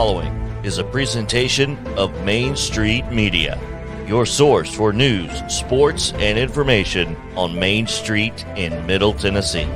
following is a presentation of Main Street Media, your source for news, sports, and information on Main Street in Middle Tennessee.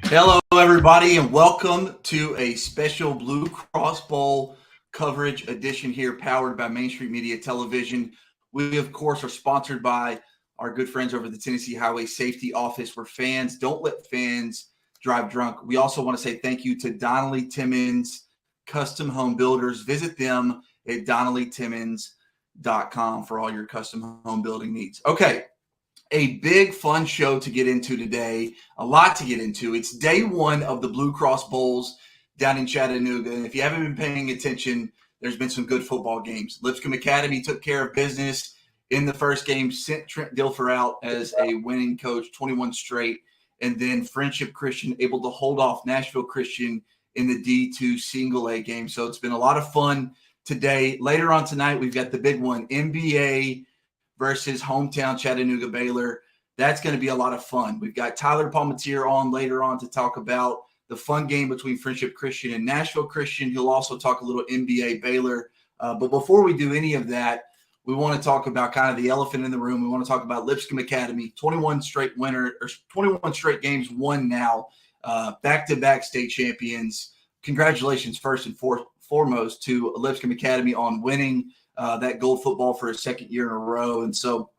Hello, everybody, and welcome to a special Blue Cross Bowl coverage edition here, powered by Main Street Media Television. We, of course, are sponsored by our good friends over at the Tennessee Highway Safety Office, where fans don't let fans drive drunk. We also want to say thank you to Donnelly, Timmons, Custom Home Builders. Visit them at DonnellyTimmons.com for all your custom home building needs. Okay. A big fun show to get into today, a lot to get into. It's day one of the Blue Cross Bowls down in Chattanooga. And if you haven't been paying attention, there's been some good football games. Lipscomb Academy took care of business in the first game, sent Trent Dilfer out as a winning coach, 21 straight. And then Friendship Christian able to hold off Nashville Christian in the D2 single A game. So it's been a lot of fun today. Later on tonight, we've got the big one, NBA versus hometown Chattanooga Baylor. That's going to be a lot of fun. We've got Tyler Palmatier on later on to talk about the fun game between Friendship Christian and Nashville Christian. He'll also talk a little NBA Baylor. But before we do any of that, we want to talk about kind of the elephant in the room. We want to talk about Lipscomb Academy, 21 straight games won now, back-to-back state champions. Congratulations first and foremost to Lipscomb Academy on winning that gold football for a second year in a row. And so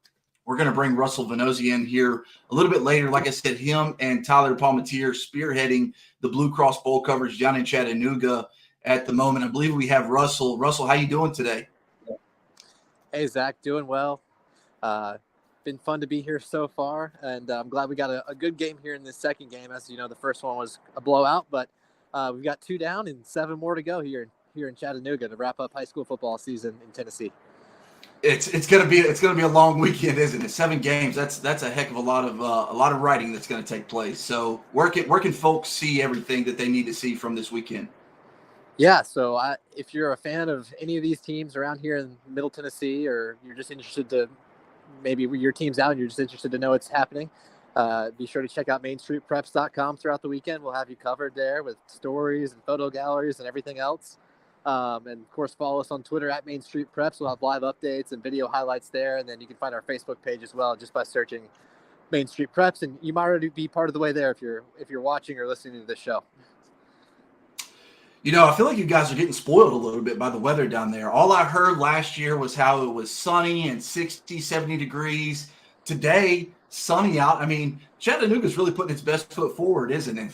we're going to bring Russell Venozzi in here a little bit later. Like I said, him and Tyler Palmatier spearheading the Blue Cross Bowl coverage down in Chattanooga at the moment. I believe we have Russell. Russell, how you doing today? Hey, Zach, doing well. Been fun to be here so far, and I'm glad we got a good game here in this second game. As you know, the first one was a blowout, but we've got 2 down and 7 more to go here in Chattanooga to wrap up high school football season in Tennessee. It's gonna be a long weekend, isn't it? 7 games. That's a heck of a lot of writing that's going to take place. So where can folks see everything that they need to see from this weekend? Yeah, so if you're a fan of any of these teams around here in Middle Tennessee, or you're just interested to maybe your team's out and you're just interested to know what's happening, be sure to check out mainstreetpreps.com throughout the weekend. We'll have you covered there with stories and photo galleries and everything else. And of course, follow us on Twitter at Main Street Preps. We'll have live updates and video highlights there. And then you can find our Facebook page as well, just by searching Main Street Preps. And you might already be part of the way there if you're watching or listening to this show. You know, I feel like you guys are getting spoiled a little bit by the weather down there. All I heard last year was how it was sunny and 60, 70 degrees. Today, sunny out. I mean, Chattanooga's really putting its best foot forward, isn't it?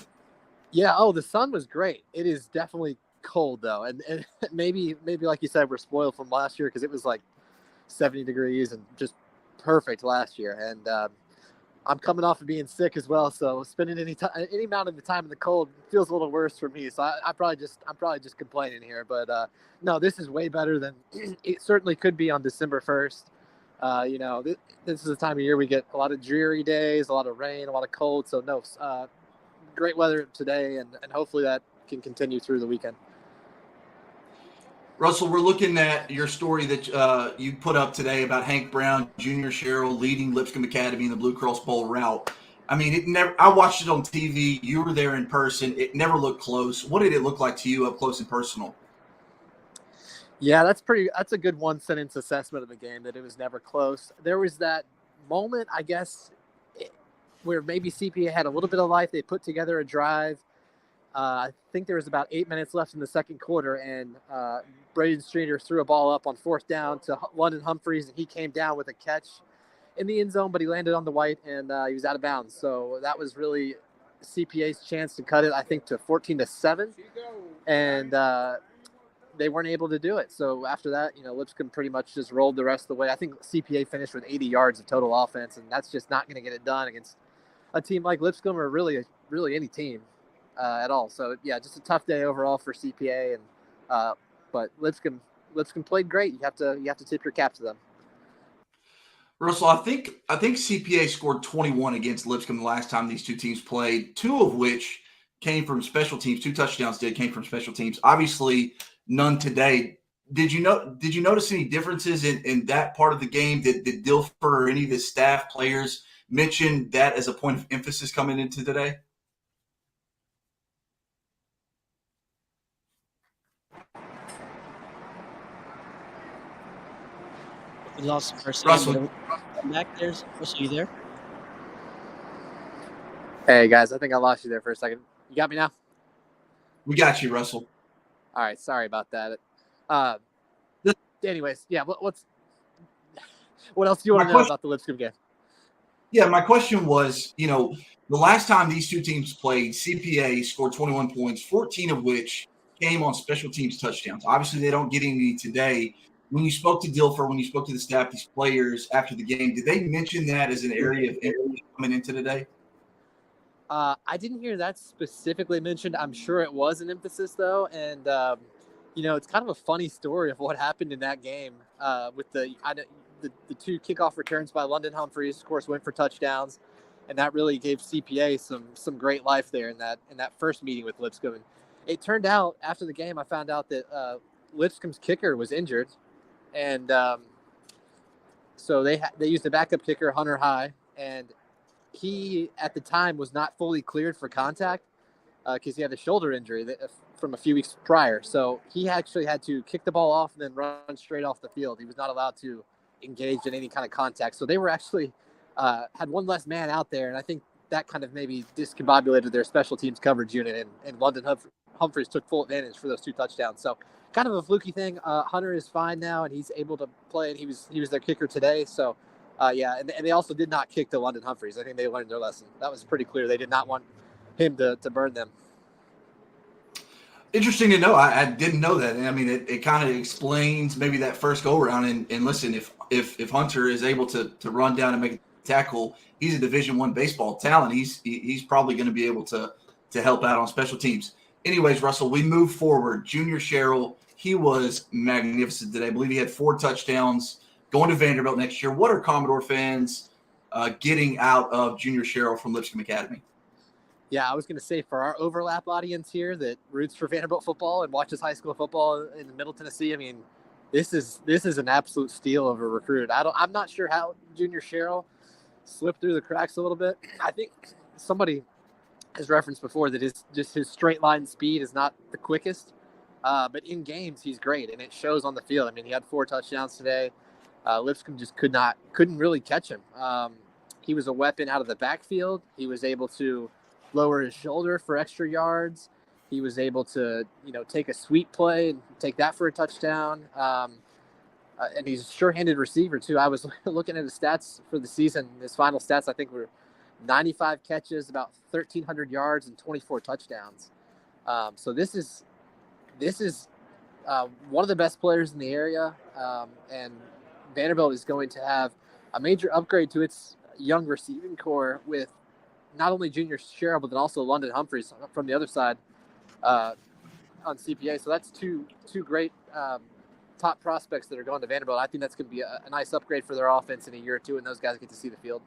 Yeah. Oh, the sun was great. It is definitely cold though, and maybe like you said, we're spoiled from last year because it was like 70 degrees and just perfect last year. And I'm coming off of being sick as well, so spending any amount of the time in the cold feels a little worse for me. So I'm probably just complaining here, but no, this is way better than it certainly could be on December 1st. You know, this is the time of year we get a lot of dreary days, a lot of rain, a lot of cold. So no, great weather today, and hopefully that can continue through the weekend. Russell, we're looking at your story that you put up today about Hank Brown, Junior Sherrill leading Lipscomb Academy in the Blue Cross Bowl route. I mean, I watched it on TV. You were there in person. It never looked close. What did it look like to you up close and personal? Yeah, that's a good 1-sentence assessment of the game, that it was never close. There was that moment, I guess, where maybe CPA had a little bit of life. They put together a drive. I think there was about 8 minutes left in the second quarter, and Braden Streeter threw a ball up on 4th down to London Humphreys, and he came down with a catch in the end zone, but he landed on the white, and he was out of bounds. So that was really CPA's chance to cut it, I think, to 14-7, and they weren't able to do it. So after that, you know, Lipscomb pretty much just rolled the rest of the way. I think CPA finished with 80 yards of total offense, and that's just not going to get it done against a team like Lipscomb, or really any team at all. So yeah, just a tough day overall for CPA, and but Lipscomb played great. You have to tip your cap to them. Russell, I think CPA scored 21 against Lipscomb the last time these two teams played, 2 of which came from special teams. 2 touchdowns came from special teams. Obviously, none today. Did you notice any differences in that part of the game? Did Dilfer or any of the staff players mention that as a point of emphasis coming into today? We lost him for a second, Russell, but I'm back. There's Russell, you there? Hey guys, I think I lost you there for a second. You got me now? we got you, Russell. All right, sorry about that. Anyways, yeah. What else do you want to know about the Lipscomb game? Yeah, my question was, the last time these two teams played, CPA scored 21 points, 14 of which came on special teams touchdowns. Obviously, they don't get any today. When you spoke to Dilfer, when you spoke to the staff, these players after the game, did they mention that as an area of emphasis coming into today? I didn't hear that specifically mentioned. I'm sure it was an emphasis, though. And, it's kind of a funny story of what happened in that game with the two kickoff returns by London Humphreys, of course, went for touchdowns. And that really gave CPA some great life there in that first meeting with Lipscomb. And it turned out after the game, I found out that Lipscomb's kicker was injured. And so they used a backup kicker, Hunter High, and he at the time was not fully cleared for contact because he had a shoulder injury from a few weeks prior. So he actually had to kick the ball off and then run straight off the field. He was not allowed to engage in any kind of contact. So they were actually had one less man out there, and I think that kind of maybe discombobulated their special teams coverage unit, and London Humphreys took full advantage for those two touchdowns. So kind of a fluky thing. Hunter is fine now, and he's able to play, and he was their kicker today. So, and they also did not kick to London Humphreys. I think they learned their lesson. That was pretty clear. They did not want him to burn them. Interesting to know. I didn't know that. And I mean, it kind of explains maybe that first go around. And listen, if Hunter is able to run down and make a tackle, he's a Division I baseball talent. He's probably going to be able to help out on special teams. Anyways, Russell, we move forward. Junior Sherrill, he was magnificent today. I believe he had 4 touchdowns going to Vanderbilt next year. What are Commodore fans getting out of Junior Sherrill from Lipscomb Academy? Yeah, I was going to say for our overlap audience here that roots for Vanderbilt football and watches high school football in Middle Tennessee, I mean, this is an absolute steal of a recruit. I'm not sure how Junior Sherrill slipped through the cracks a little bit. I think somebody has referenced before that his straight line speed is not the quickest, but in games he's great, and it shows on the field. I mean, he had 4 touchdowns today. Lipscomb just couldn't really catch him. He was a weapon out of the backfield. He was able to lower his shoulder for extra yards. He was able to, take a sweep play and take that for a touchdown. And he's a sure-handed receiver too. I was looking at his stats for the season. His final stats, I think, were 95 catches, about 1,300 yards, and 24 touchdowns. So this is one of the best players in the area, and Vanderbilt is going to have a major upgrade to its young receiving core with not only Junior Sherrill, but then also London Humphreys from the other side on CPA. So that's two great top prospects that are going to Vanderbilt. I think that's going to be a nice upgrade for their offense in a year or two, and those guys get to see the field.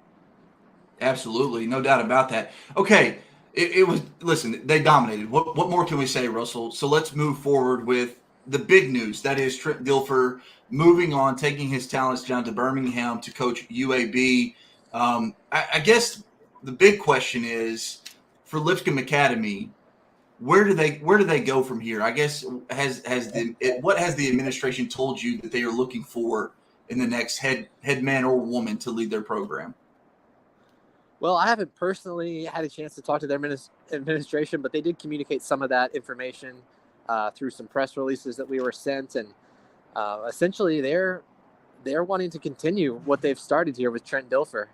Absolutely, no doubt about that. Okay, it was. Listen, they dominated. What more can we say, Russell? So let's move forward with the big news. That is Trent Dilfer moving on, taking his talents down to Birmingham to coach UAB. I guess the big question is for Lipscomb Academy, where do they go from here? I guess what has the administration told you that they are looking for in the next head man or woman to lead their program? Well, I haven't personally had a chance to talk to their administration, but they did communicate some of that information through some press releases that we were sent, and essentially they're wanting to continue what they've started here with Trent Dilfer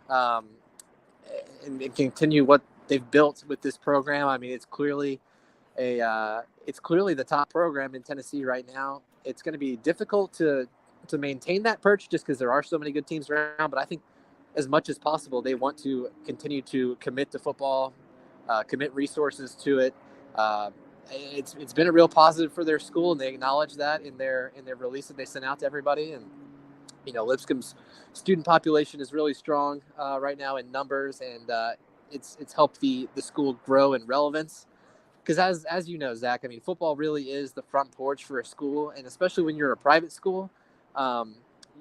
and continue what they've built with this program. I mean, it's clearly the top program in Tennessee right now. It's going to be difficult to maintain that perch just because there are so many good teams around, but I think as much as possible, they want to continue to commit to football, commit resources to it. It's been a real positive for their school, and they acknowledge that in their release that they sent out to everybody. And Lipscomb's student population is really strong right now in numbers, and it's helped the school grow in relevance. because as you know, Zach, I mean, football really is the front porch for a school, and especially when you're a private school,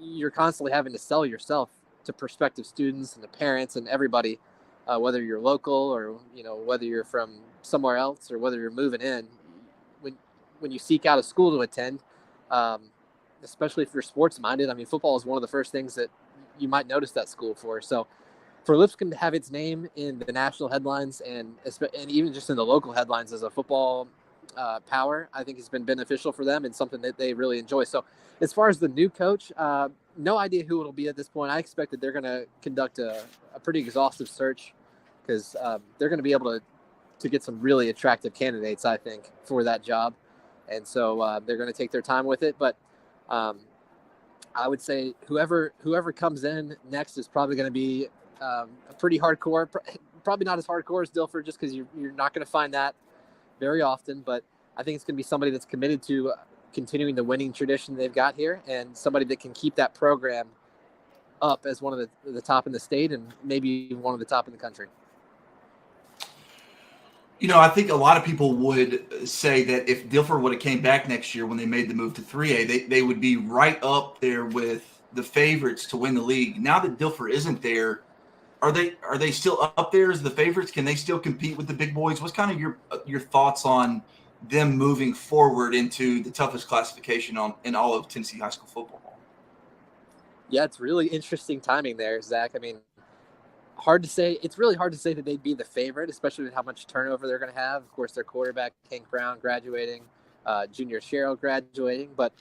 you're constantly having to sell yourself to prospective students and the parents and everybody, whether you're local or whether you're from somewhere else or whether you're moving in. When you seek out a school to attend, um, especially if you're sports minded, I mean, football is one of the first things that you might notice that school for. So for Lipscomb to have its name in the national headlines and even just in the local headlines as a football power, I think has been beneficial for them and something that they really enjoy. So as far as the new coach, no idea who it'll be at this point. I expect that they're going to conduct a pretty exhaustive search because they're going to be able to get some really attractive candidates, I think, for that job. And so they're going to take their time with it. But I would say whoever comes in next is probably going to be a pretty hardcore, probably not as hardcore as Dilfer, just because you're not going to find that very often. But I think it's going to be somebody that's committed to continuing the winning tradition they've got here, and somebody that can keep that program up as one of the top in the state and maybe one of the top in the country. I think a lot of people would say that if Dilfer would have came back next year when they made the move to 3A, they would be right up there with the favorites to win the league. Now that Dilfer isn't there, are they still up there as the favorites? Can they still compete with the big boys? What's kind of your thoughts on them moving forward into the toughest classification in all of Tennessee high school football? Yeah, it's really interesting timing there, Zach. I mean, hard to say. It's really hard to say that they'd be the favorite, especially with how much turnover they're going to have. Of course, their quarterback, Hank Brown, graduating, junior Cheryl graduating. But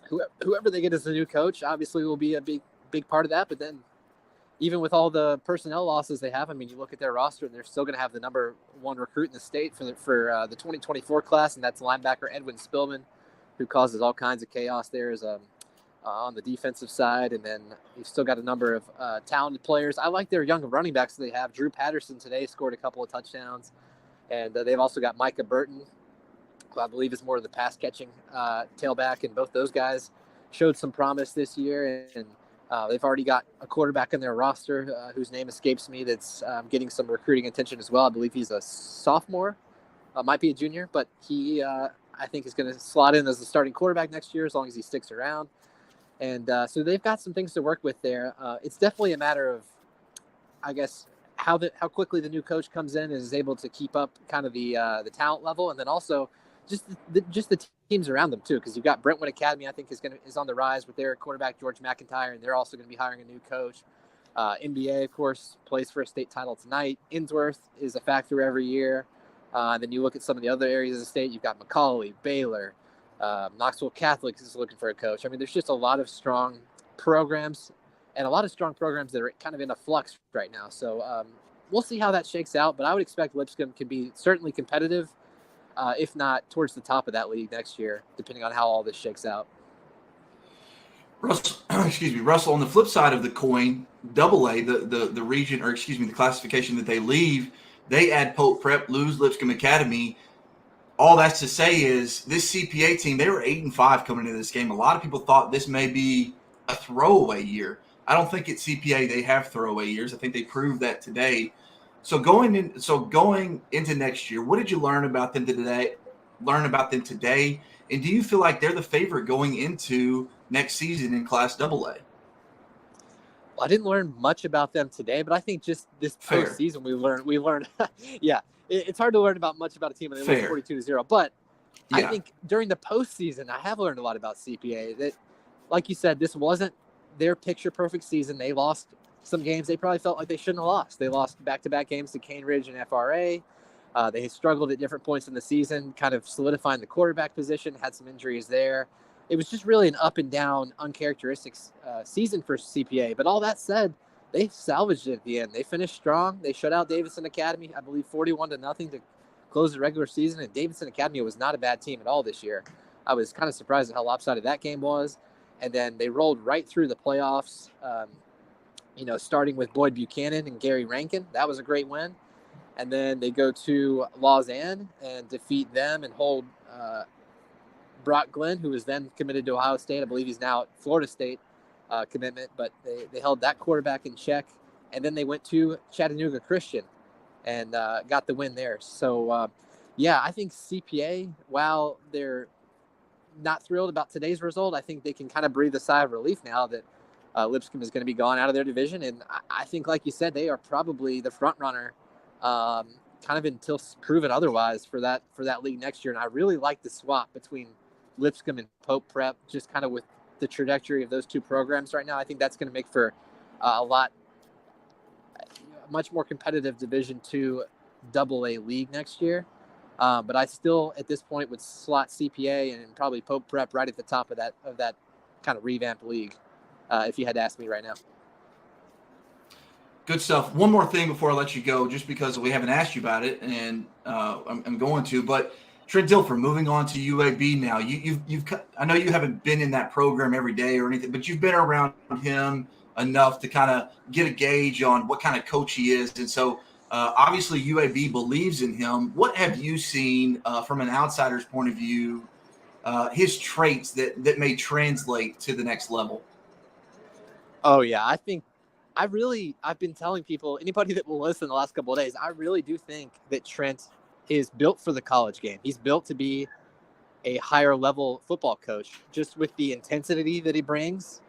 whoever they get as the new coach, obviously will be a big part of that. But then even with all the personnel losses they have, I mean, you look at their roster and they're still going to have the number one recruit in the state for the 2024 class, and that's linebacker Edwin Spillman, who causes all kinds of chaos there as on the defensive side. And then you've still got a number of talented players. I like their young running backs that they have. Drew Patterson today scored a couple of touchdowns. And they've also got Micah Burton, who I believe is more of the pass-catching tailback. And both those guys showed some promise this year. And they've already got a quarterback in their roster whose name escapes me that's getting some recruiting attention as well. I believe he's a sophomore, might be a junior, but he, I think, is going to slot in as the starting quarterback next year as long as he sticks around. And so they've got some things to work with there. It's definitely a matter of, I guess, how quickly the new coach comes in and is able to keep up kind of the talent level, and then also just the teams around them too. Because you've got Brentwood Academy, I think, is on the rise with their quarterback George McIntyre, and they're also going to be hiring a new coach. NBA, of course, plays for a state title tonight. Innsworth is a factor every year. And then you look at some of the other areas of the state. You've got McCallie, Baylor. Knoxville Catholic is looking for a coach. I mean, there's just a lot of strong programs and a lot of strong programs that are kind of in a flux right now. So we'll see how that shakes out, but I would expect Lipscomb can be certainly competitive, if not towards the top of that league next year, depending on how all this shakes out. Russell, on the flip side of the coin, AA, the region, or the classification that they leave, they add Pope Prep, lose Lipscomb Academy. All that's to say is this CPA team, they were 8-5 coming into this game. A lot of people thought this may be a throwaway year. I don't think at CPA they have throwaway years. I think they proved that today. So going into next year, what did you learn about them today? And do you feel like they're the favorite going into next season in Class AA? Well, I didn't learn much about them today, but I think just this postseason we learned. Yeah. It's hard to learn much about a team when they lose 42-0. But yeah. I think during the postseason, I have learned a lot about CPA. That, like you said, this wasn't their picture-perfect season. They lost some games they probably felt like they shouldn't have lost. They lost back-to-back games to Cane Ridge and FRA. They struggled at different points in the season, kind of solidifying the quarterback position, had some injuries there. It was just really an up-and-down, uncharacteristic season for CPA. But all that said, they salvaged it at the end. They finished strong. They shut out Davidson Academy, I believe 41-0 to close the regular season. And Davidson Academy was not a bad team at all this year. I was kind of surprised at how lopsided that game was. And then they rolled right through the playoffs, starting with Boyd Buchanan and Gary Rankin. That was a great win. And then they go to Lausanne and defeat them and hold Brock Glenn, who was then committed to Ohio State. I believe he's now at Florida State. Commitment, but they held that quarterback in check, and then they went to Chattanooga Christian and got the win there. So Yeah, I think CPA, while they're not thrilled about today's result, I think they can kind of breathe a sigh of relief now that Lipscomb is going to be gone out of their division. And I think, like you said, they are probably the front runner, kind of until proven otherwise for that league next year. And I really like the swap between Lipscomb and Pope Prep, just kind of with the trajectory of those two programs right now. I think that's going to make for much more competitive Division II AA league next year. But I still, at this point, would slot CPA and probably Pope Prep right at the top of that kind of revamped league, if you had to ask me right now. Good stuff. One more thing before I let you go, just because we haven't asked you about it, and I'm going to. But Trent Dilfer, moving on to UAB now. You've I know you haven't been in that program every day or anything, but you've been around him enough to kind of get a gauge on what kind of coach he is, and so. Obviously, UAB believes in him. What have you seen from an outsider's point of view, his traits that may translate to the next level? Oh, yeah. I think I've been telling people, anybody that will listen the last couple of days, I really do think that Trent is built for the college game. He's built to be a higher level football coach, just with the intensity that he brings,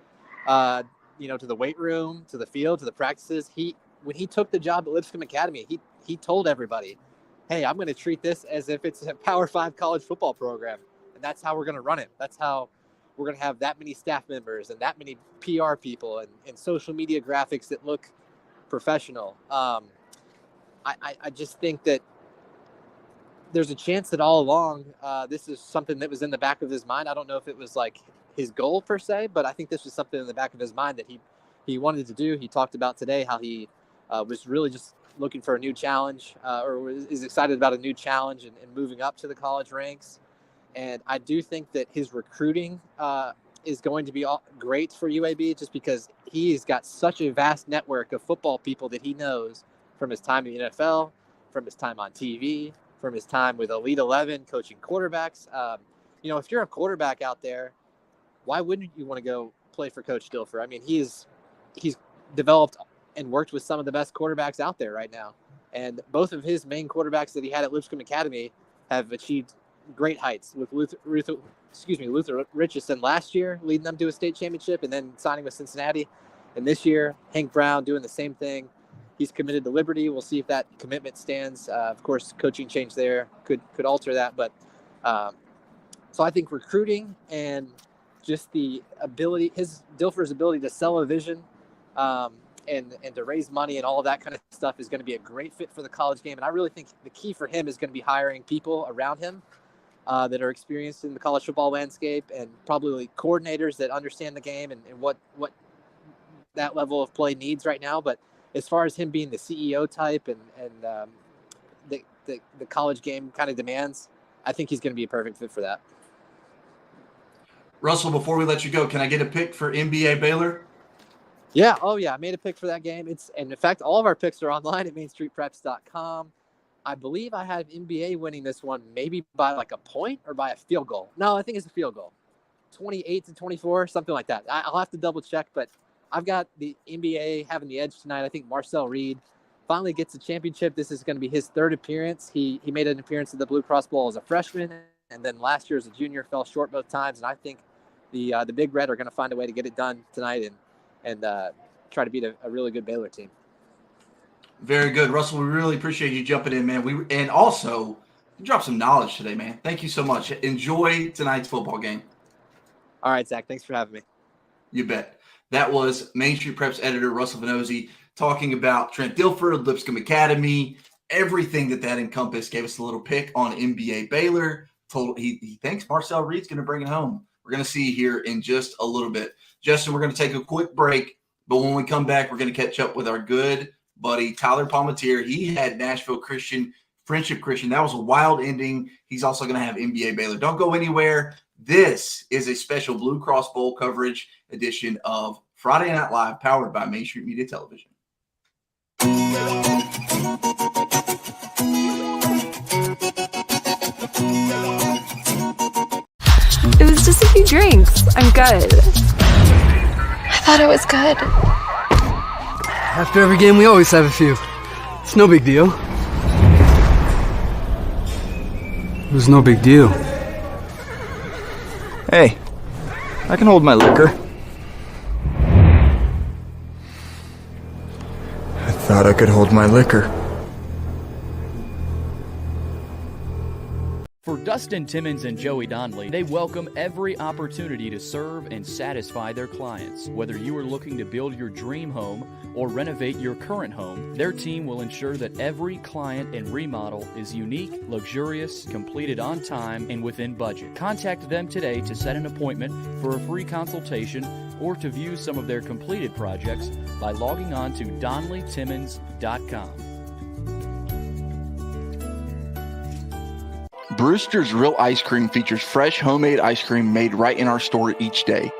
to the weight room, to the field, to the practices. When he took the job at Lipscomb Academy, he told everybody, hey, I'm going to treat this as if it's a Power 5 college football program. And that's how we're going to run it. That's how we're going to have that many staff members and that many PR people and social media graphics that look professional. I just think that there's a chance that all along this is something that was in the back of his mind. I don't know if it was like his goal per se, but I think this was something in the back of his mind that he wanted to do. He talked about today how he was really just looking for a new challenge, or is excited about a new challenge and moving up to the college ranks. And I do think that his recruiting is going to be great for UAB, just because he's got such a vast network of football people that he knows from his time in the NFL, from his time on TV, from his time with Elite 11 coaching quarterbacks. If you're a quarterback out there, why wouldn't you want to go play for Coach Dilfer? I mean, he's developed and worked with some of the best quarterbacks out there right now. And both of his main quarterbacks that he had at Lipscomb Academy have achieved great heights, with Luther Richardson last year, leading them to a state championship and then signing with Cincinnati. And this year, Hank Brown doing the same thing. He's committed to Liberty. We'll see if that commitment stands. Of course, coaching change there could alter that. But so I think recruiting and just the ability, Dilfer's ability to sell a vision, and to raise money and all of that kind of stuff is going to be a great fit for the college game. And I really think the key for him is going to be hiring people around him that are experienced in the college football landscape, and probably coordinators that understand the game and what that level of play needs right now. But as far as him being the CEO type and the college game kind of demands, I think he's going to be a perfect fit for that. Russell, before we let you go, can I get a pick for NBA Baylor? Yeah. Oh, yeah. I made a pick for that game. And in fact, all of our picks are online at mainstreetpreps.com. I believe I have NBA winning this one, maybe by like a point or by a field goal. No, I think it's a field goal. 28-24, something like that. I'll have to double check, but I've got the NBA having the edge tonight. I think Marcel Reed finally gets a championship. This is going to be his third appearance. He made an appearance at the Blue Cross Bowl as a freshman, and then last year as a junior fell short both times. And I think the Big Red are going to find a way to get it done tonight and try to beat a really good Baylor team. Very good, Russell. We really appreciate you jumping in, man. And also, you dropped some knowledge today, man. Thank you so much. Enjoy tonight's football game. All right, Zach. Thanks for having me. You bet. That was Main Street Preps editor Russell Venozzi talking about Trent Dilfer, Lipscomb Academy, everything that encompassed. Gave us a little pick on NBA Baylor. He thinks Marcel Reed's going to bring it home. We're going to see here in just a little bit. Justin, we're going to take a quick break, but when we come back, we're going to catch up with our good buddy Tyler Palmatier. He had Nashville Christian, Friendship Christian. That was a wild ending. He's also going to have NBA Baylor. Don't go anywhere. This is a special Blue Cross Bowl coverage edition of Friday Night Live, powered by Main Street Media Television. It was just a few drinks. I'm good. I thought it was good. After every game, we always have a few. It's no big deal. was no big deal. Hey, I can hold my liquor. I thought I could hold my liquor. For Dustin Timmons and Joey Donnelly, they welcome every opportunity to serve and satisfy their clients. Whether you are looking to build your dream home or renovate your current home, their team will ensure that every client and remodel is unique, luxurious, completed on time, and within budget. Contact them today to set an appointment for a free consultation or to view some of their completed projects by logging on to DonnellyTimmons.com. Brewster's Real Ice Cream features fresh homemade ice cream made right in our store each day.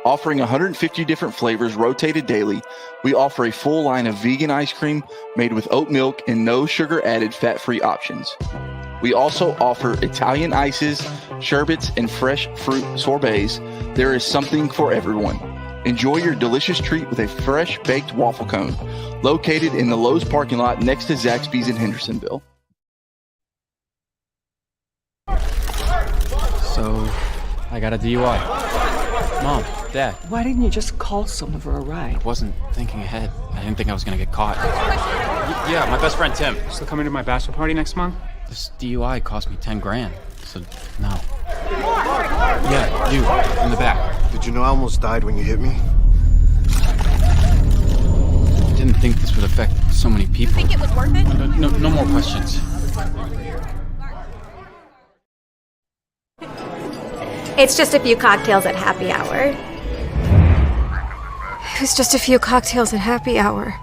Offering 150 different flavors rotated daily, we offer a full line of vegan ice cream made with oat milk and no sugar added fat-free options. We also offer Italian ices, sherbets, and fresh fruit sorbets. There is something for everyone. Enjoy your delicious treat with a fresh baked waffle cone located in the Lowe's parking lot next to Zaxby's in Hendersonville. So, I got a DUI. Mom, Dad. Why didn't you just call someone for a ride? I wasn't thinking ahead. I didn't think I was gonna get caught. Yeah, my best friend Tim. Still coming to my bachelor party next month? This DUI cost me 10 grand. So, no. Yeah, you, in the back. Did you know I almost died when you hit me? I didn't think this would affect so many people. Think it was worth it? No more questions. It's just a few cocktails at happy hour. It was just a few cocktails at happy hour.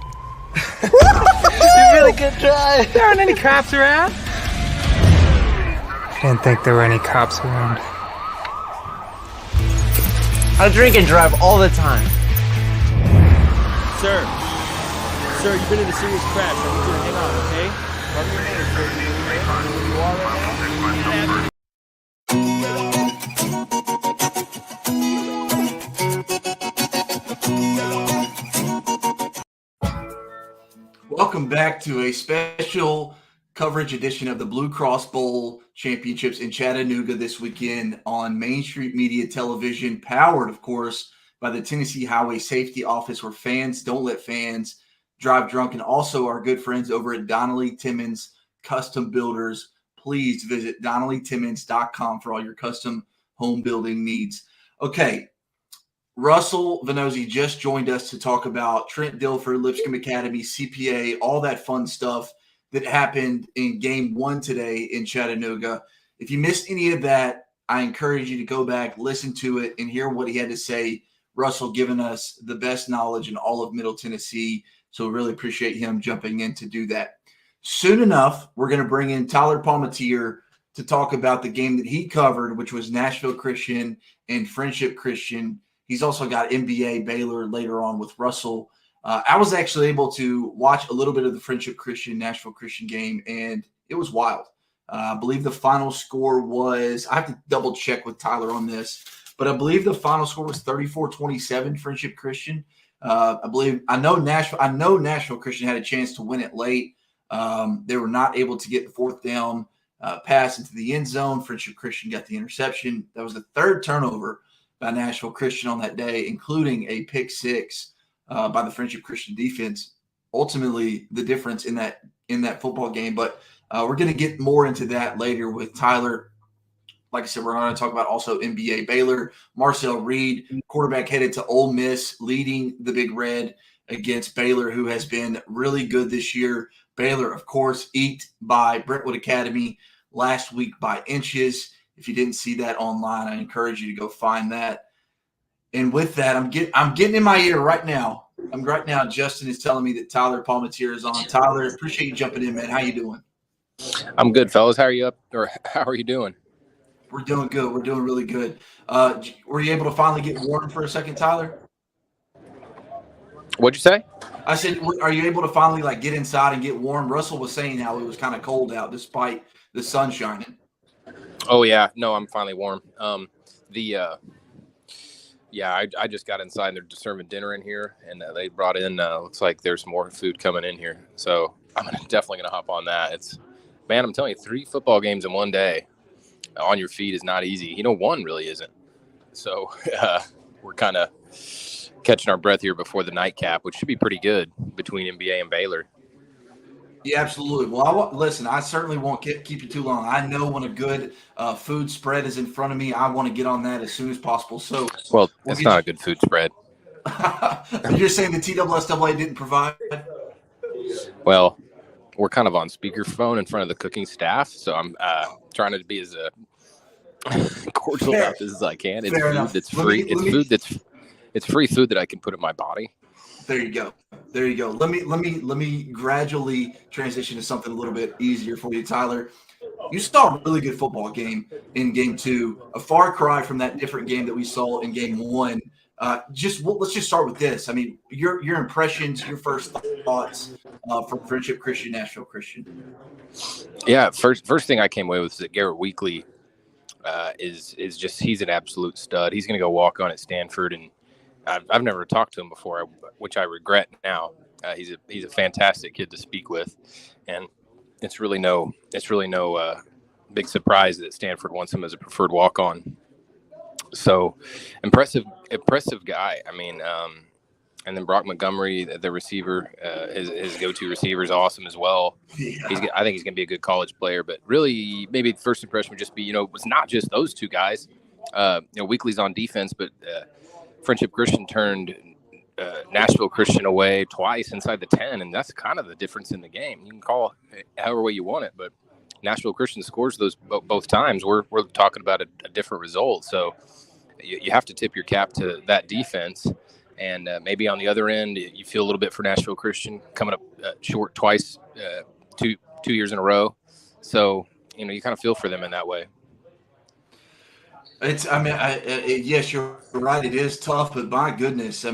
You really good try. There aren't any cops around. I didn't think there were any cops around. I drink and drive all the time. Sir, you've been in a serious crash. I need you to hang on, okay? Cover your hands, sir. Where you are right now? Welcome back to a special coverage edition of the Blue Cross Bowl Championships in Chattanooga this weekend on Main Street Media Television, powered, of course, by the Tennessee Highway Safety Office, where fans don't let fans drive drunk, and also our good friends over at Donnelly Timmons Custom Builders. Please visit DonnellyTimmons.com for all your custom home building needs. Okay, Russell Venozzi just joined us to talk about Trent Dilfer, Lipscomb Academy, CPA, all that fun stuff that happened in game one today in Chattanooga. If you missed any of that, I encourage you to go back, listen to it, and hear what he had to say. Russell giving us the best knowledge in all of Middle Tennessee, so we really appreciate him jumping in to do that. Soon enough, we're going to bring in Tyler Palmatier to talk about the game that he covered, which was Nashville Christian and Friendship Christian. He's also got NBA Baylor later on with Russell. I was actually able to watch a little bit of the Friendship Christian, Nashville Christian game, and it was wild. I believe the final score was – I have to double check with Tyler on this, but I believe the final score was 34-27 Friendship Christian. I know Nashville Christian had a chance to win it late. They were not able to get the fourth down pass into the end zone. Friendship Christian got the interception. That was the third turnover by Nashville Christian on that day, including a pick six by the Friendship Christian defense. Ultimately, the difference in that football game. But we're going to get more into that later with Tyler. Like I said, we're going to talk about also NBA Baylor. Marcel Reed, quarterback, headed to Ole Miss, leading the Big Red against Baylor, who has been really good this year. Baylor, of course, eked by Brentwood Academy last week by inches. If you didn't see that online, I encourage you to go find that. And with that, I'm getting in my ear right now. Justin is telling me that Tyler Palmatier is on. Tyler, appreciate you jumping in, man. How you doing? I'm good, fellas. How are you doing? We're doing good. We're doing really good. Were you able to finally get warm for a second, Tyler? What'd you say? I said, are you able to finally get inside and get warm? Russell was saying how it was kind of cold out despite the sun shining. Oh yeah, no, I'm finally warm. I just got inside and they're just serving dinner in here, and they brought in. Looks like there's more food coming in here, so I'm definitely gonna hop on that. I'm telling you, 3 football games in one day. on your feet is not easy. One really isn't. So we're kind of catching our breath here before the nightcap, which should be pretty good between NBA and Baylor. Yeah, absolutely. Well, listen, I certainly won't keep you too long. I know when a good food spread is in front of me, I want to get on that as soon as possible. So, well, it's not a good food spread. You're saying the TSSAA didn't provide? Well, we're kind of on speakerphone in front of the cooking staff, so I'm trying to be as cordial about this as I can. It's food that's free. It's free food that I can put in my body. There you go. Let me gradually transition to something a little bit easier for you, Tyler. You saw a really good football game in game 2, a far cry from that different game that we saw in game 1. Let's just start with this. I mean, your impressions, your first thoughts from Friendship Christian, Nashville Christian. Yeah, first thing I came away with is that Garrett Weekly is just, he's an absolute stud. He's going to go walk on at Stanford, and I've never talked to him before, which I regret now. He's a fantastic kid to speak with, and it's really no big surprise that Stanford wants him as a preferred walk-on. So impressive guy. I mean, and then Brock Montgomery, the receiver, his go-to receiver is awesome as well. Yeah. I think he's going to be a good college player, but really maybe the first impression would just be, it's not just those two guys. Weekly's on defense, but Friendship Christian turned Nashville Christian away twice inside the 10, and that's kind of the difference in the game. You can call it however way you want it, but Nashville Christian scores those both times. We're talking about a different result. So you have to tip your cap to that defense. And maybe on the other end, you feel a little bit for Nashville Christian coming up short twice, 2 years in a row. So, you kind of feel for them in that way. Yes, you're right. It is tough, but my goodness,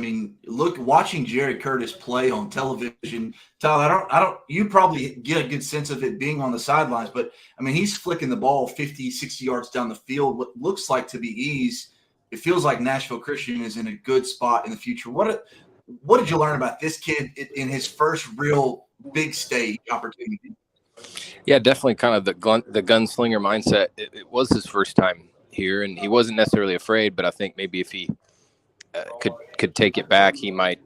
watching Jared Curtis play on television, Tyler, you probably get a good sense of it being on the sidelines, but he's flicking the ball 50, 60 yards down the field. What looks like to be ease. It feels like Nashville Christian is in a good spot in the future. What did you learn about this kid in his first real big stage opportunity? Yeah, definitely kind of the gunslinger mindset. It was his first time here, and he wasn't necessarily afraid, but I think maybe if he could take it back, he might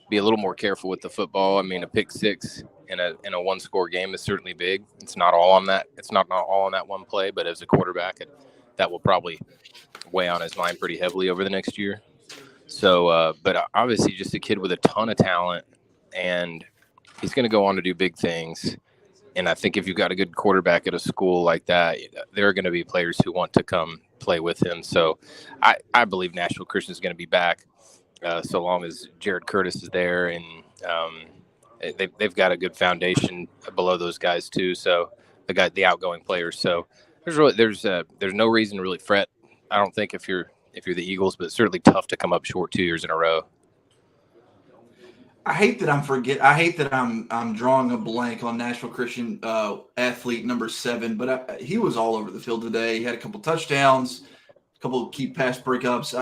be a little more careful with the football. A pick six in a one-score game is certainly big. It's not all on that. It's not all on that one play, but as a quarterback, that will probably weigh on his mind pretty heavily over the next year. So, but obviously just a kid with a ton of talent, and he's going to go on to do big things. And I think if you've got a good quarterback at a school like that, there are going to be players who want to come play with him. So I believe Nashville Christian is going to be back so long as Jared Curtis is there, and they've got a good foundation below those guys too. So the outgoing players. So there's no reason to really fret. I don't think if you're the Eagles, but it's certainly tough to come up short 2 years in a row. I hate that I'm drawing a blank on Nashville Christian athlete number 7, but he was all over the field today. He had a couple touchdowns, a couple of key pass breakups.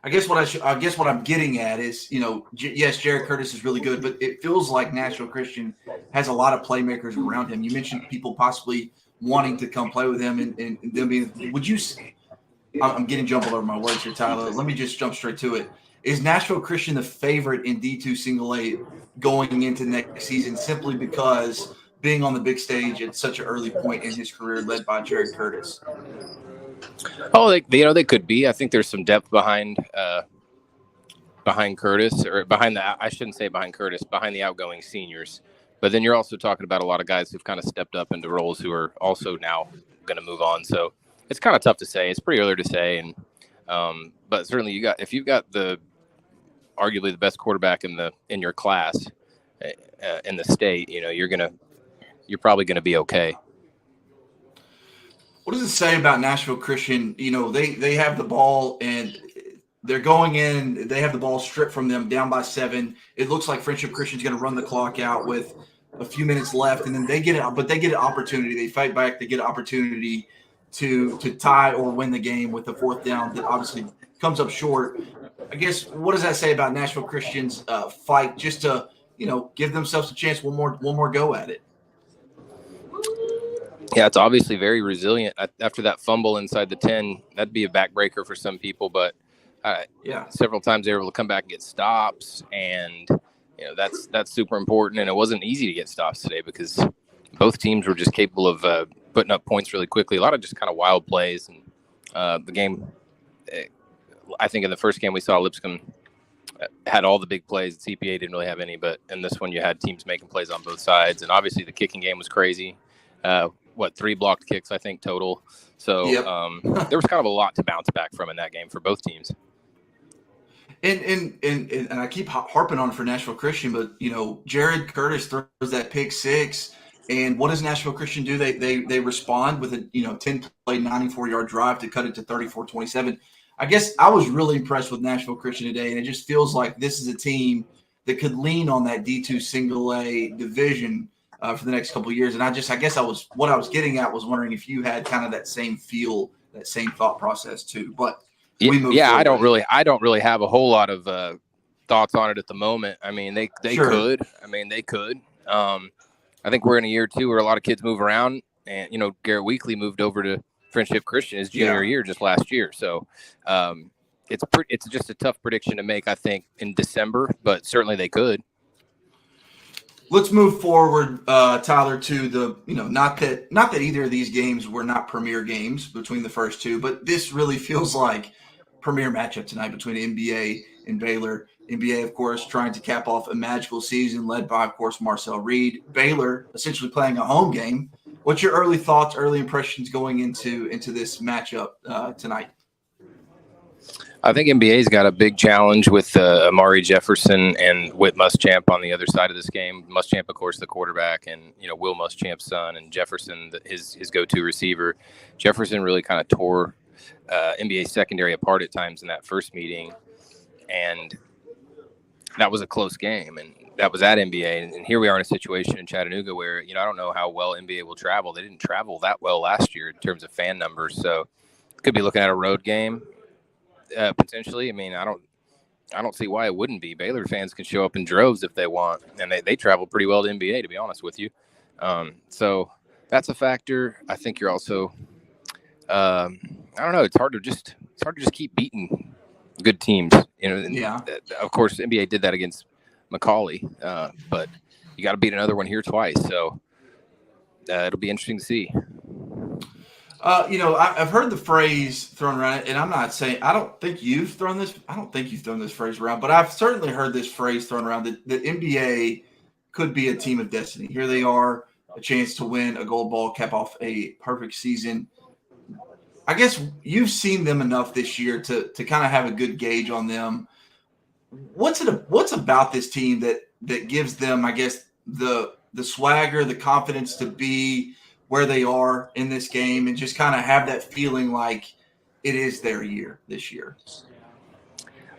I guess what I'm getting at is, yes, Jared Curtis is really good, but it feels like Nashville Christian has a lot of playmakers around him. You mentioned people possibly wanting to come play with him, and them being. Would you? I'm getting jumbled over my words here, Tyler. Let me just jump straight to it. Is Nashville Christian the favorite in D2 Single A going into next season simply because being on the big stage at such an early point in his career, led by Jared Curtis? Oh, they could be. I think there's some depth behind Curtis, or behind the outgoing seniors. But then you're also talking about a lot of guys who've kind of stepped up into roles who are also now going to move on. So it's kind of tough to say. It's pretty early to say, and but certainly if you've got arguably the best quarterback in your class in the state, you're probably going to be okay. What does it say about Nashville Christian? They have the ball and they're going in. They have the ball stripped from them, down by 7. It looks like Friendship Christian's going to run the clock out with a few minutes left, and then they get an opportunity. They fight back. They get an opportunity to tie or win the game with the 4th down that obviously comes up short. I guess, what does that say about Nashville Christian's fight just to, give themselves a chance, one more go at it? Yeah, it's obviously very resilient. After that fumble inside the 10, that'd be a backbreaker for some people, but several times they were able to come back and get stops, and that's super important. And it wasn't easy to get stops today because both teams were just capable of putting up points really quickly. A lot of just kind of wild plays, and the game. I think in the first game we saw Lipscomb had all the big plays. CPA didn't really have any, but in this one you had teams making plays on both sides, and obviously the kicking game was crazy. 3 blocked kicks, I think, total. So there was kind of a lot to bounce back from in that game for both teams. And I keep harping on for Nashville Christian, but Jared Curtis throws that pick 6, and what does Nashville Christian do? They respond with a 10-play 94-yard drive to cut it to 34-27. I guess I was really impressed with Nashville Christian today, and it just feels like this is a team that could lean on that D2 single A division for the next couple of years. And I guess what I was getting at was wondering if you had kind of that same feel, that same thought process too. But I don't really have a whole lot of thoughts on it at the moment. I mean, they could. I mean, they could. I think we're in a year too where a lot of kids move around, and Garrett Weekly moved over to Friendship Christian his junior year just last year. So it's just a tough prediction to make, I think, in December, but certainly they could. Let's move forward, Tyler, to the, not that either of these games were not premier games between the first two, but this really feels like premier matchup tonight between NBA and Baylor. NBA, of course, trying to cap off a magical season led by, of course, Marcel Reed. Baylor essentially playing a home game. What's your early thoughts, early impressions going into this matchup tonight? I think NBA's got a big challenge with Amari Jefferson and Whit Muschamp on the other side of this game. Muschamp, of course, the quarterback, and Will Muschamp's son, and Jefferson, his go-to receiver. Jefferson really kind of tore NBA's secondary apart at times in that first meeting, and that was a close game, and that was at NBA. And here we are in a situation in Chattanooga where I don't know how well NBA will travel. They didn't travel that well last year in terms of fan numbers, so could be looking at a road game. Potentially. I mean, I don't see why it wouldn't be. Baylor fans can show up in droves if they want, and they travel pretty well to NBA, to be honest with you. So that's a factor. I think you're also, I don't know. It's hard to just keep beating good teams. Of course, NBA did that against Macaulay, but you got to beat another one here twice. So it'll be interesting to see. I've heard the phrase thrown around, and I'm not saying I don't think you've thrown this phrase around, but I've certainly heard this phrase thrown around that the NBA could be a team of destiny. Here they are, a chance to win a gold ball, cap off a perfect season. I guess you've seen them enough this year to kind of have a good gauge on them. What's about this team that gives them, I guess, the swagger, the confidence to be where they are in this game and just kind of have that feeling like it is their year this year?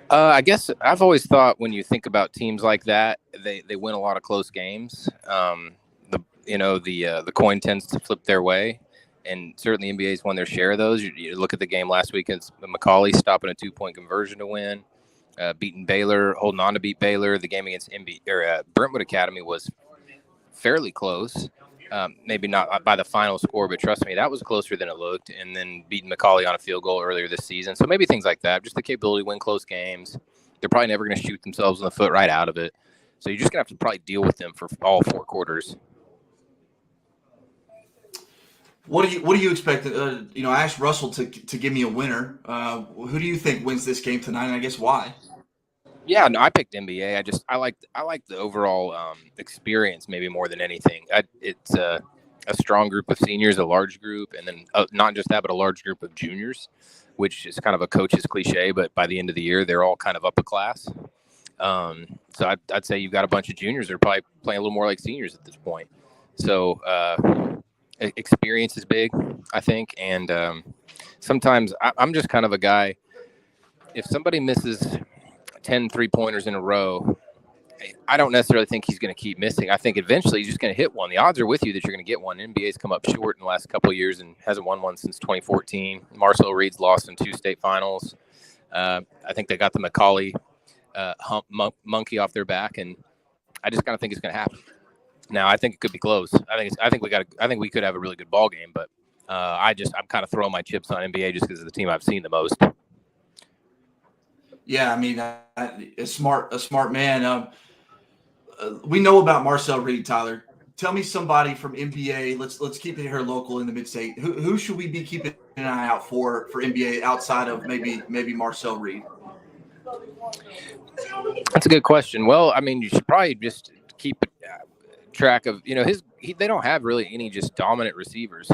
I guess I've always thought when you think about teams like that, they win a lot of close games. The coin tends to flip their way, and certainly NBA's won their share of those. You look at the game last week against Macaulay, stopping a 2-point conversion to win, beating Baylor, holding on to beat Baylor. The game against Brentwood Academy was fairly close. Maybe not by the final score, but trust me, that was closer than it looked. And then beating Macaulay on a field goal earlier this season. So maybe things like that, just the capability to win close games. They're probably never going to shoot themselves in the foot right out of it. So you're just going to have to probably deal with them for all 4 quarters. What do you expect? I asked Russell to give me a winner. Who do you think wins this game tonight, and I guess why? Yeah, no, I picked NBA. I like the overall experience maybe more than anything. It's a strong group of seniors, a large group, and then not just that, but a large group of juniors, which is kind of a coach's cliche. But by the end of the year, they're all kind of up a class. So I'd say you've got a bunch of juniors that are probably playing a little more like seniors at this point. So experience is big, I think, and sometimes I'm just kind of a guy. If somebody misses 10 3-pointers in a row, I don't necessarily think he's going to keep missing. I think eventually he's just going to hit one. The odds are with you that you're going to get one. NBA's come up short in the last couple of years and hasn't won one since 2014. Marcel Reed's lost in 2 state finals. I think they got the Macaulay monkey off their back, and I just kind of think it's going to happen. Now I think it could be close. I think we could have a really good ball game, but I'm kind of throwing my chips on NBA just because it's the team I've seen the most. Yeah, I mean, a smart man. We know about Marcel Reed, Tyler. Tell me somebody from NBA. Let's keep it here local in the mid-state. Who should we be keeping an eye out for NBA outside of maybe Marcel Reed? That's a good question. Well, I mean, you should probably just keep track of they don't have really any just dominant receivers.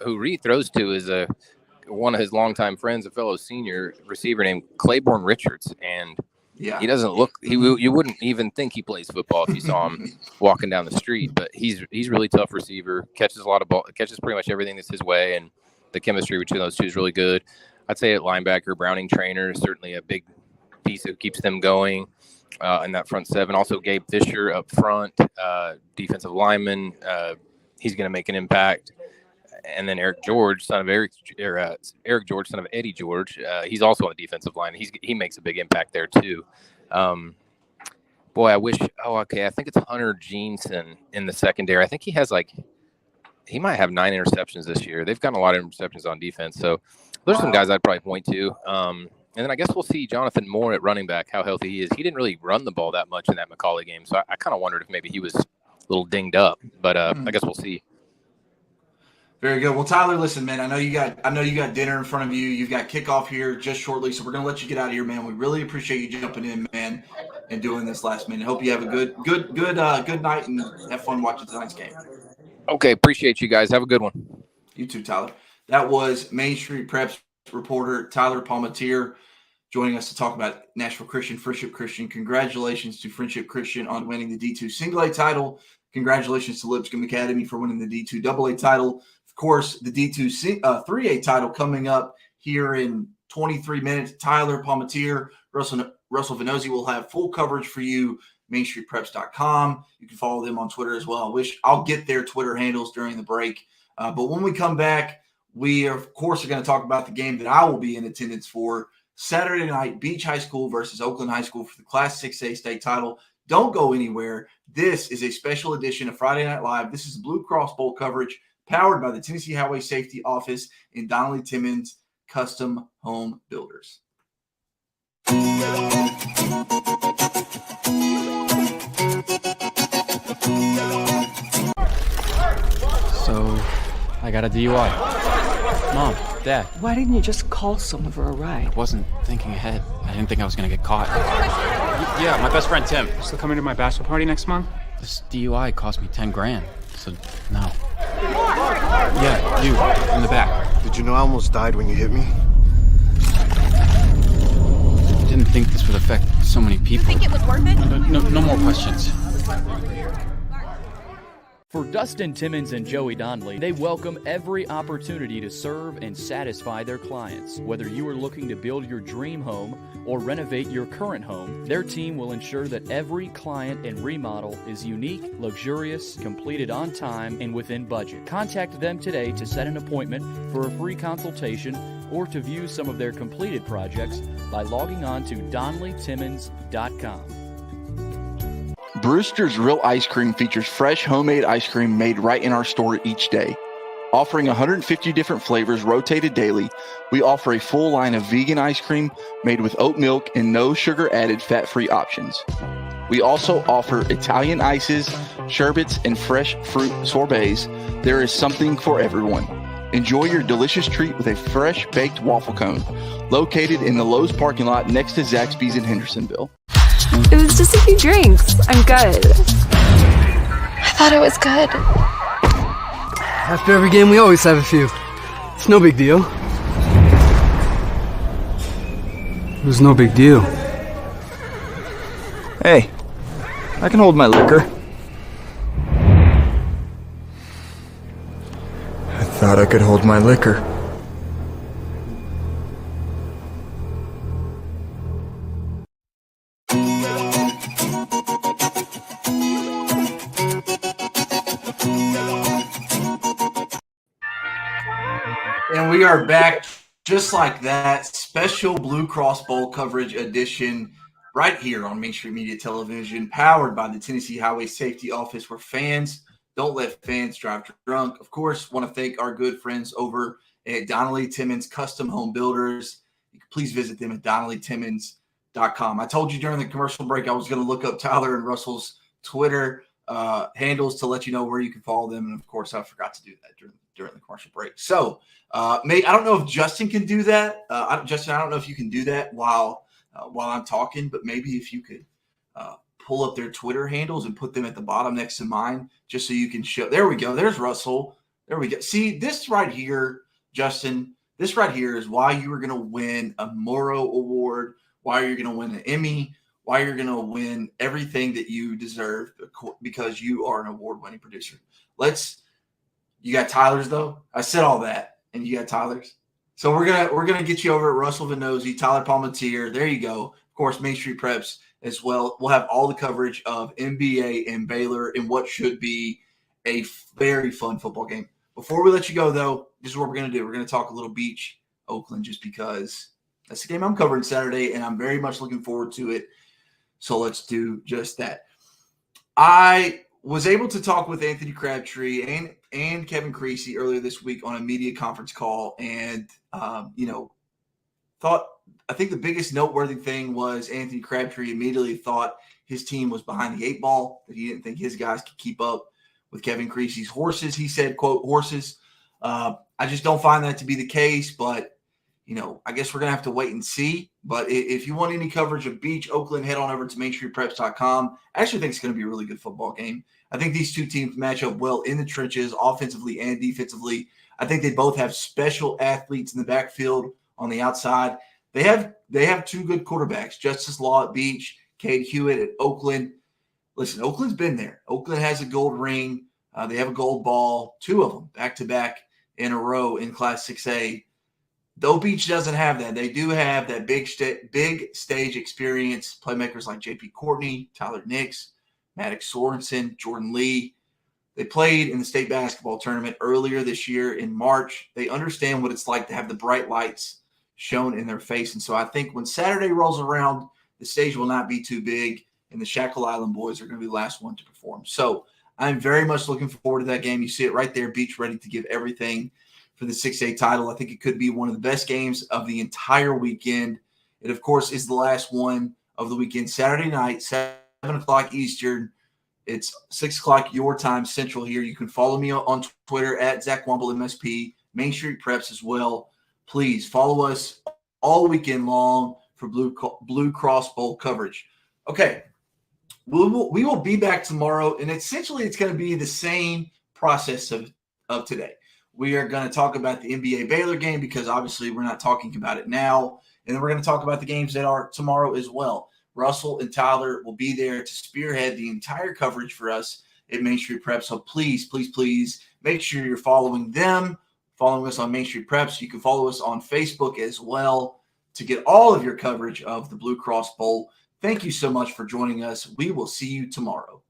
Who Reed throws to is one of his longtime friends, a fellow senior receiver named Claiborne Richards, and he doesn't look. You wouldn't even think he plays football if you saw him walking down the street. But he's really tough receiver. Catches a lot of ball. Catches pretty much everything that's his way, and the chemistry between those two is really good. I'd say at linebacker, Browning Trainer is certainly a big piece that keeps them going in that front seven. Also, Gabe Fisher up front, defensive lineman. He's going to make an impact. And then Eric George, son of Eddie George. He's also on the defensive line. He makes a big impact there too. I wish. I think it's Hunter Jeanson in the secondary. I think he might have 9 interceptions this year. They've gotten a lot of interceptions on defense. So there's some guys I'd probably point to. And then I guess we'll see Jonathan Moore at running back, how healthy he is. He didn't really run the ball that much in that McCauley game. So I kind of wondered if maybe he was a little dinged up. But I guess we'll see. Very good. Well, Tyler, listen, man, I know you got dinner in front of you. You've got kickoff here just shortly, so we're going to let you get out of here, man. We really appreciate you jumping in, man, and doing this last minute. Hope you have a good night and have fun watching tonight's game. Okay, appreciate you guys. Have a good one. You too, Tyler. That was Main Street Preps reporter Tyler Palmatier joining us to talk about Nashville Christian, Friendship Christian. Congratulations to Friendship Christian on winning the D2 Single A title. Congratulations to Lipscomb Academy for winning the D2 Double A title. Of course, the D2 3A title coming up here in 23 minutes. Tyler Palmatier, Russell Venozzi will have full coverage for you, mainstreetpreps.com. You can follow them on Twitter as well. I'll get their Twitter handles during the break. But when we come back, we, of course, are going to talk about the game that I will be in attendance for Saturday night, Beach High School versus Oakland High School for the Class 6A state title. Don't go anywhere. This is a special edition of Friday Night Live. This is Blue Cross Bowl coverage powered by the Tennessee Highway Safety Office in Donnelly, Timmons, Custom Home Builders. So, I got a DUI. Mom, Dad. Why didn't you just call someone for a ride? I wasn't thinking ahead. I didn't think I was gonna get caught. Yeah, my best friend Tim. Still coming to my bachelor party next month? This DUI cost me 10 grand. So, no. Yeah, you, in the back. Did you know I almost died when you hit me? Didn't think this would affect so many people. Think it was worth it? No more questions. For Dustin Timmons and Joey Donnelly, they welcome every opportunity to serve and satisfy their clients. Whether you are looking to build your dream home or renovate your current home, their team will ensure that every client and remodel is unique, luxurious, completed on time, and within budget. Contact them today to set an appointment for a free consultation or to view some of their completed projects by logging on to DonnellyTimmons.com. Brewster's Real Ice Cream features fresh homemade ice cream made right in our store each day. Offering 150 different flavors rotated daily, we offer a full line of vegan ice cream made with oat milk and no sugar added fat-free options. We also offer Italian ices, sherbets, and fresh fruit sorbets. There is something for everyone. Enjoy your delicious treat with a fresh baked waffle cone located in the Lowe's parking lot next to Zaxby's in Hendersonville. It was just a few drinks. I'm good. I thought I was good. After every game, we always have a few. It's no big deal. It was no big deal. Hey, I can hold my liquor. I thought I could hold my liquor. And we are back just like that. Special Blue Cross Bowl coverage edition right here on Main Street Media Television, powered by the Tennessee Highway Safety Office, where fans don't let fans drive drunk. Of course, want to thank our good friends over at Donnelly, Timmons Custom Home Builders. Please visit them at DonnellyTimmons.com. I told you during the commercial break I was going to look up Tyler and Russell's Twitter handles to let you know where you can follow them. And, of course, I forgot to do that during the commercial break. So, I don't know if Justin can do that. Justin, I don't know if you can do that while I'm talking, but maybe if you could pull up their Twitter handles and put them at the bottom next to mine just so you can show. There we go. There's Russell. There we go. See, this right here, Justin, this right here is why you are going to win a Morrow Award, why you're going to win an Emmy, why you're going to win everything that you deserve because you are an award-winning producer. You got Tyler's, though. I said all that, and you got Tyler's. So we're gonna get you over at Russell Vannozzi, Tyler Palmatier. There you go. Of course, Main Street Preps as well. We'll have all the coverage of NBA and Baylor in what should be a very fun football game. Before we let you go, though, this is what we're gonna do. We're gonna talk a little Beach, Oakland, just because that's the game I'm covering Saturday, and I'm very much looking forward to it. So let's do just that. I was able to talk with Anthony Crabtree and Kevin Creasy earlier this week on a media conference call, and I think the biggest noteworthy thing was Anthony Crabtree immediately thought his team was behind the eight ball, that he didn't think his guys could keep up with Kevin Creasy's horses. He said, quote, horses. I just don't find that to be the case, but I guess we're going to have to wait and see. But if you want any coverage of Beach, Oakland, head on over to MainStreetPreps.com. I actually think it's going to be a really good football game. I think these two teams match up well in the trenches, offensively and defensively. I think they both have special athletes in the backfield on the outside. They have two good quarterbacks, Justice Law at Beach, Cade Hewitt at Oakland. Listen, Oakland's been there. Oakland has a gold ring. They have a gold ball, two of them back-to-back in a row in Class 6A. Though Beach doesn't have that, they do have that big stage experience. Playmakers like J.P. Courtney, Tyler Nix, Maddox Sorensen, Jordan Lee. They played in the state basketball tournament earlier this year in March. They understand what it's like to have the bright lights shown in their face. And so I think when Saturday rolls around, the stage will not be too big, and the Shackle Island boys are going to be the last one to perform. So I'm very much looking forward to that game. You see it right there, Beach ready to give everything for the 6A title. I think it could be one of the best games of the entire weekend. It, of course, is the last one of the weekend, Saturday night, 7 o'clock Eastern. It's 6 o'clock your time Central here. You can follow me on Twitter at Zach Womble MSP, Main Street Preps as well. Please follow us all weekend long for Blue Cross Bowl coverage. Okay, we will be back tomorrow, and essentially it's going to be the same process of today. We are going to talk about the NBA Baylor game because obviously we're not talking about it now. And then we're going to talk about the games that are tomorrow as well. Russell and Tyler will be there to spearhead the entire coverage for us at Main Street Prep. So please, please, please make sure you're following them, following us on Main Street Preps. You can follow us on Facebook as well to get all of your coverage of the Blue Cross Bowl. Thank you so much for joining us. We will see you tomorrow.